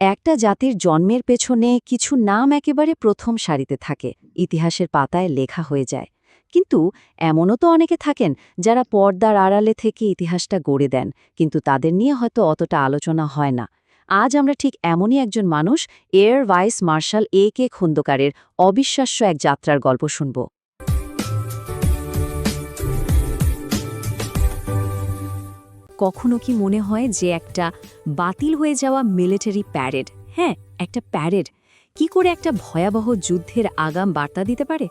একটা জাতির জন্মের পেছনে কিছু নাম একেবারে প্রথম সারিতে থাকে, ইতিহাসের পাতায় লেখা হয়ে যায়। কিন্তু এমনও তো অনেকে থাকেন যারা পর্দার আড়ালে থেকে ইতিহাসটা গড়ে দেন, কিন্তু তাদের নিয়ে হয়তো অতটা আলোচনা হয় না। আজ আমরা ঠিক এমনই একজন মানুষ, এয়ার ভাইস মার্শাল A.K. খন্দকারের অবিশ্বাস্য এক যাত্রার গল্প শুনব। কখনো কি মনে হয় যে একটা বাতিল হয়ে যাওয়া মিলিটারি প্যারেড, হ্যাঁ একটা প্যারেড, কি করে একটা ভয়াবহ যুদ্ধের আগাম বার্তা দিতে পারে?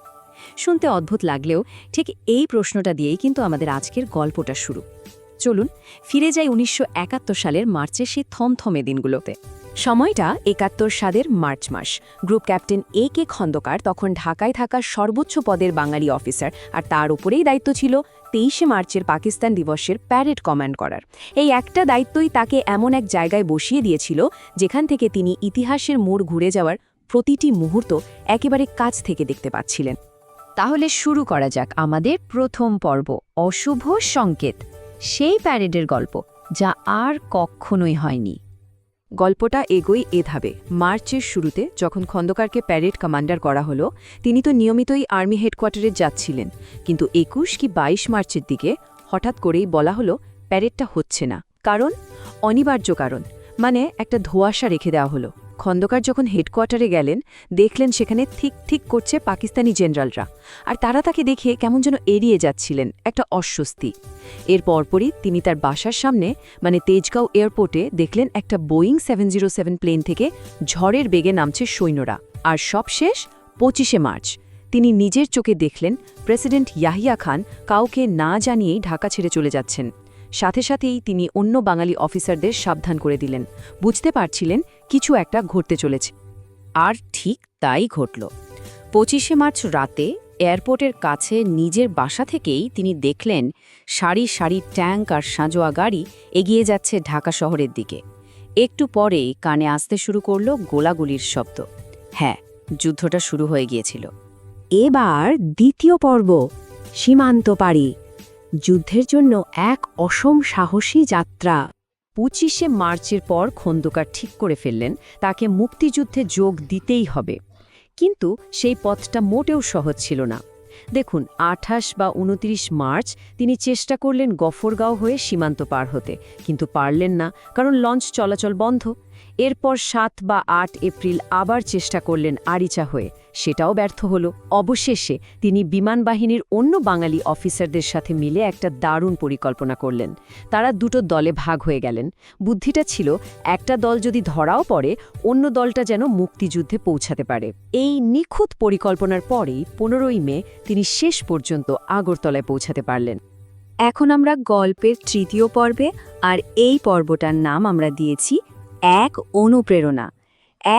শুনতে অদ্ভুত লাগলেও ঠিক এই প্রশ্নটা দিয়েই কিন্তু আমাদের আজকের গল্পটা শুরু। চলুন ফিরে যাই ১৯৭১ সালের মার্চের সেই থমথমে দিনগুলোতে। সময়টা ৭১ সালের মার্চ মাস। Group captain A.K. খন্দকার তখন ঢাকায় থাকা সর্বোচ্চ পদের বাঙালি অফিসার, আর তার উপরেই দায়িত্ব ছিল ২৩শে মার্চের পাকিস্তান দিবসের প্যারেড কমান্ড করার। এই একটা দায়িত্বই তাকে এমন এক জায়গায় বসিয়ে দিয়েছিল যেখান থেকে তিনি ইতিহাসের মোড় ঘুরে যাওয়ার প্রতিটি মুহূর্ত একেবারে কাছ থেকে দেখতে পাচ্ছিলেন। তাহলে শুরু করা যাক আমাদের প্রথম পর্ব, অশুভ সংকেত, সেই প্যারেডের গল্প যা আর কখনোই হয়নি। গল্পটা এগোই এধাবে। মার্চের শুরুতে যখন খন্দকারকে প্যারেড কমান্ডার করা হলো, তিনি তো নিয়মিতই আর্মি হেডকোয়ার্টারে যাচ্ছিলেন, কিন্তু ২১ কি ২২ মার্চের দিকে হঠাৎ করেই বলা হলো প্যারেডটা হচ্ছে না। কারণ অনিবার্য কারণ, মানে একটা ধোঁয়াশা রেখে দেওয়া হলো। খন্দকার যখন হেডকোয়ার্টারে গেলেন, দেখলেন সেখানে ঠিক ঠিক করছে পাকিস্তানি জেনারেলরা, আর তারা তাকে দেখে কেমন যেন এড়িয়ে যাচ্ছিলেন, একটা অস্বস্তি। এর পরপরই তিনি তার বাসার সামনে মানে তেজগাঁও এয়ারপোর্টে দেখলেন একটা বোয়িং 707 প্লেন থেকে ঝড়ের বেগে নামছে সৈন্যরা। আর সবশেষ ২৫শে মার্চ তিনি নিজের চোখে দেখলেন প্রেসিডেন্ট ইয়াহিয়া খান কাউকে না জানিয়েই ঢাকা ছেড়ে চলে যাচ্ছেন। সাথে সাথেই তিনি অন্য বাঙালি অফিসারদের সাবধান করে দিলেন, বুঝতে পারছিলেন কিছু একটা ঘটতে চলেছে। আর ঠিক তাই ঘটল। ২৫শে মার্চ রাতে এয়ারপোর্টের কাছে নিজের বাসা থেকেই তিনি দেখলেন সারি সারি ট্যাঙ্ক আর সাঁজোয়া গাড়ি এগিয়ে যাচ্ছে ঢাকা শহরের দিকে। একটু পরেই কানে আসতে শুরু করল গোলাগুলির শব্দ। হ্যাঁ, যুদ্ধটা শুরু হয়ে গিয়েছিল। এবার দ্বিতীয় পর্ব, সীমান্ত পাড়ি, যুদ্ধের জন্য এক অসম সাহসী যাত্রা। ২৫শে মার্চের পর খন্দকার ঠিক করে ফেললেন তাকে মুক্তিযুদ্ধে যোগ দিতেই হবে। কিন্তু সেই পথটা মোটেও সহজ ছিল না। দেখুন, ২৮ বা ২৯ মার্চ তিনি চেষ্টা করলেন গফরগাঁও হয়ে সীমান্ত পার হতে, কিন্তু পারলেন না, কারণ লঞ্চ চলাচল বন্ধ। এরপর ৭ বা ৮ এপ্রিল আবার চেষ্টা করলেন আরিচা হয়ে, সেটাও ব্যর্থ হল। অবশেষে তিনি বিমান বাহিনীর অন্য বাঙালি অফিসারদের সাথে মিলে একটা দারুণ পরিকল্পনা করলেন। তারা দুটো দলে ভাগ হয়ে গেলেন। বুদ্ধিটা ছিল একটা দল যদি ধরাও পড়ে, অন্য দলটা যেন মুক্তিযুদ্ধে পৌঁছাতে পারে। এই নিখুঁত পরিকল্পনার পরেই ১৫ই মে তিনি শেষ পর্যন্ত আগরতলায় পৌঁছাতে পারলেন। এখন আমরা গল্পের তৃতীয় পর্বে, আর এই পর্বটার নাম আমরা দিয়েছি এক অনুপ্রেরণা,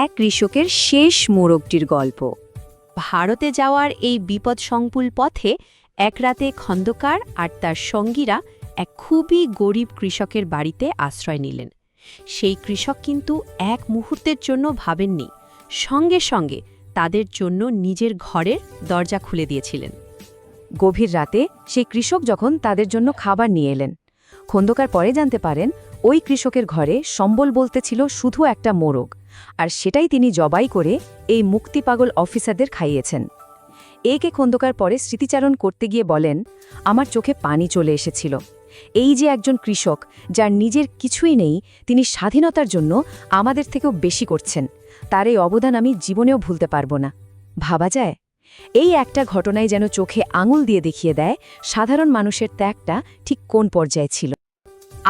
এক কৃষকের শেষ মোড়কটির গল্প। ভারতে যাওয়ার এই বিপদসংকুল পথে এক রাতে খন্দকার আর তার সঙ্গীরা এক খুবই গরিব কৃষকের বাড়িতে আশ্রয় নিলেন। সেই কৃষক কিন্তু এক মুহূর্তের জন্য ভাবেননি, সঙ্গে সঙ্গে তাদের জন্য নিজের ঘরের দরজা খুলে দিয়েছিলেন। গভীর রাতে সেই কৃষক যখন তাদের জন্য খাবার নিয়ে এলেন, খন্দকার পরে জানতে পারেন ওই কৃষকের ঘরে সম্বল বলতে ছিল শুধু একটা মোরগ, আর সেটাই তিনি জবাই করে এই মুক্তিপাগল অফিসারদের খাইয়েছেন। A.K. খন্দকার পরে স্মৃতিচারণ করতে গিয়ে বলেন, আমার চোখে পানি চলে এসেছিল। এই যে একজন কৃষক যার নিজের কিছুই নেই, তিনি স্বাধীনতার জন্য আমাদের থেকেও বেশি করছেন, তার এই অবদান আমি জীবনেও ভুলতে পারব না। ভাবা যায়, এই একটা ঘটনায় যেন চোখে আঙুল দিয়ে দেখিয়ে দেয় সাধারণ মানুষের ত্যাগটা ঠিক কোন পর্যায়ে ছিল।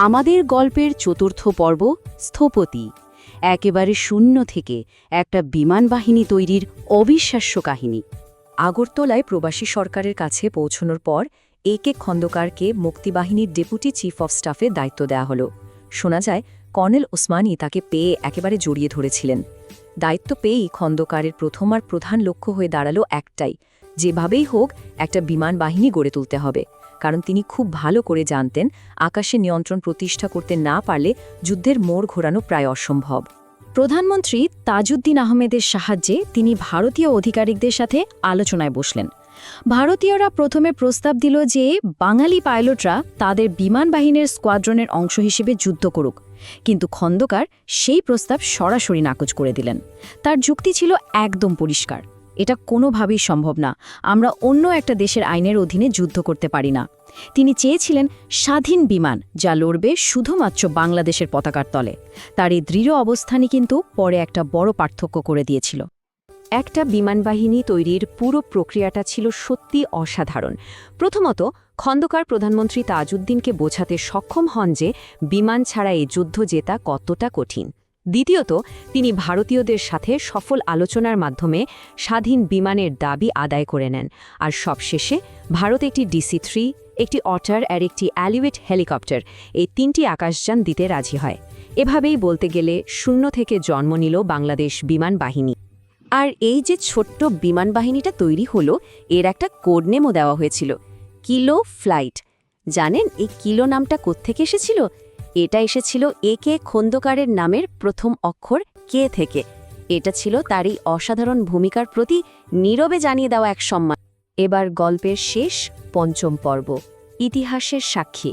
আমাদের গল্পের চতুর্থ পর্ব, স্থপতি, একেবারে শূন্য থেকে একটা বিমান বাহিনী তৈরির অবিশ্বাস্য কাহিনী। আগরতলায় প্রবাসী সরকারের কাছে পৌঁছানোর পর A.K. খন্দকারকে মুক্তিবাহিনীর ডেপুটি চিফ অফ স্টাফে দায়িত্ব দেওয়া হলো। শোনা যায় কর্নেল ওসমানী তাকে পেয়ে একেবারে জড়িয়ে ধরেছিলেন। দায়িত্ব পেয়েই খন্দকারের প্রথম আর প্রধান লক্ষ্য হয়ে দাঁড়ালো একটাই, যেভাবেই হোক একটা বিমান বাহিনী গড়ে তুলতে হবে, কারণ তিনি খুব ভালো করে জানতেন আকাশে নিয়ন্ত্রণ প্রতিষ্ঠা করতে না পারলে যুদ্ধের মোড় ঘোরানো প্রায় অসম্ভব। প্রধানমন্ত্রী তাজউদ্দিন আহমেদের সাহায্যে তিনি ভারতীয় আধিকারিকদের সাথে আলোচনায় বসলেন। ভারতীয়রা প্রথমে প্রস্তাব দিল যে বাঙালি পাইলটরা তাদের বিমান বাহিনীর স্কোয়াড্রনের অংশ হিসেবে যুদ্ধ করুক, কিন্তু খন্দকার সেই প্রস্তাব সরাসরি নাকচ করে দিলেন। তার যুক্তি ছিল একদম পরিষ্কার, এটা কোনোভাবেই সম্ভব না, আমরা অন্য একটা দেশের আইনের অধীনে যুদ্ধ করতে পারি না। তিনি চেয়েছিলেন স্বাধীন বিমান যা লড়বে শুধুমাত্র বাংলাদেশের পতাকার তলে। তার এই দৃঢ় অবস্থানই কিন্তু পরে একটা বড় পার্থক্য করে দিয়েছিল। একটা বিমানবাহিনী তৈরির পুরো প্রক্রিয়াটা ছিল সত্যি অসাধারণ। প্রথমত, খন্দকার প্রধানমন্ত্রী তাজউদ্দিনকে বোঝাতে সক্ষম হন যে বিমান ছাড়া এই যুদ্ধ জেতা কতটা কঠিন। দ্বিতীয়ত, তিনি ভারতীয়দের সাথে সফল আলোচনার মাধ্যমে স্বাধীন বিমানের দাবি আদায় করে নেন। আর সবশেষে ভারত একটি DC-3, একটি অটার আর একটি অ্যালিউয়েট হেলিকপ্টার, এই 3টি আকাশযান দিতে রাজি হয়। এভাবেই বলতে গেলে শূন্য থেকে জন্ম নিল বাংলাদেশ বিমান বাহিনী। আর এই যে ছোট্ট বিমান বাহিনীটা তৈরি হলো, এর একটা কোড নেমও দেওয়া হয়েছিল, কিলো ফ্লাইট। জানেন এই কিলো নামটা কোত্থেকে এসেছিল? এটা এসেছিল AK খন্দকারের নামের প্রথম অক্ষর কে থেকে। এটা ছিল তার এই অসাধারণ ভূমিকার প্রতি নীরবে জানিয়ে দেওয়া এক সম্মান। এবার গল্পের শেষ, পঞ্চম পর্ব, ইতিহাসের সাক্ষী,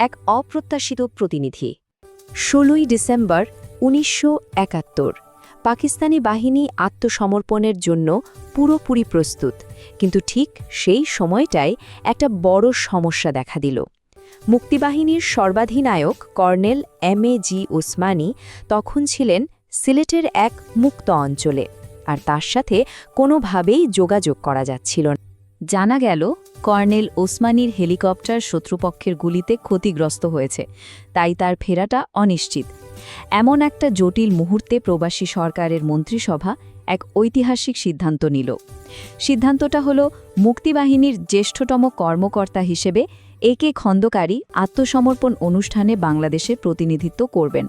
এক অপ্রত্যাশিত প্রতিনিধি। 16ই ডিসেম্বর 1971। পাকিস্তানি বাহিনী আত্মসমর্পণের জন্য পুরোপুরি প্রস্তুত, কিন্তু ঠিক সেই সময়টায় একটা বড় সমস্যা দেখা দিল। মুক্তিবাহিনীর সর্বাধিনায়ক কর্নেল MAG ওসমানী তখন ছিলেন সিলেটের এক মুক্ত অঞ্চলে, আর তার সাথে কোনোভাবেই যোগাযোগ করা যাচ্ছিল না। জানা গেল কর্নেল ওসমানীর হেলিকপ্টার শত্রুপক্ষের গুলিতে ক্ষতিগ্রস্ত হয়েছে, তাই তার ফেরাটা অনিশ্চিত। এমন একটা জটিল মুহূর্তে প্রবাসী সরকারের মন্ত্রিসভা এক ঐতিহাসিক সিদ্ধান্ত নিল। সিদ্ধান্তটা হল মুক্তিবাহিনীর জ্যেষ্ঠতম কর্মকর্তা হিসেবে AK খন্দকারী আত্মসমর্পণ অনুষ্ঠানে বাংলাদেশের প্রতিনিধিত্ব করবেন।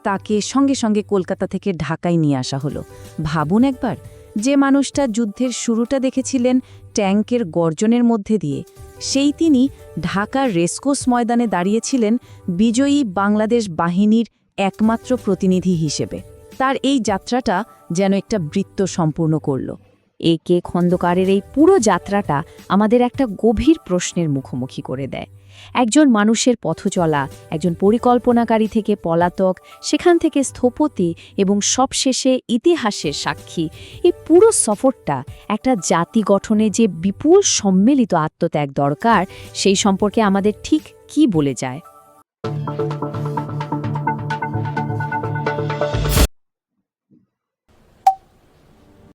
তাকে সঙ্গে সঙ্গে কলকাতা থেকে ঢাকায় নিয়ে আসা হলো। ভাবুন একবার, যে মানুষটা যুদ্ধের শুরুটা দেখেছিলেন ট্যাঙ্কের গর্জনের মধ্যে দিয়ে, সেই তিনি ঢাকার রেসকোর্স ময়দানে দাঁড়িয়েছিলেন বিজয়ী বাংলাদেশ বাহিনীর একমাত্র প্রতিনিধি হিসেবে। তার এই যাত্রাটা যেন একটা বৃত্ত সম্পূর্ণ করল। AK খন্দকারের এই পুরো যাত্রাটা আমাদের একটা গভীর প্রশ্নের মুখোমুখি করে দেয়। একজন মানুষের পথচলা, একজন পরিকল্পনাকারী থেকে পলাতক, সেখান থেকে স্থপতি এবং সবশেষে ইতিহাসের সাক্ষী, এই পুরো সফরটা একটা জাতি গঠনে যে বিপুল সম্মিলিত আত্মত্যাগ দরকার, সেই সম্পর্কে আমাদের ঠিক কী বলে যায়।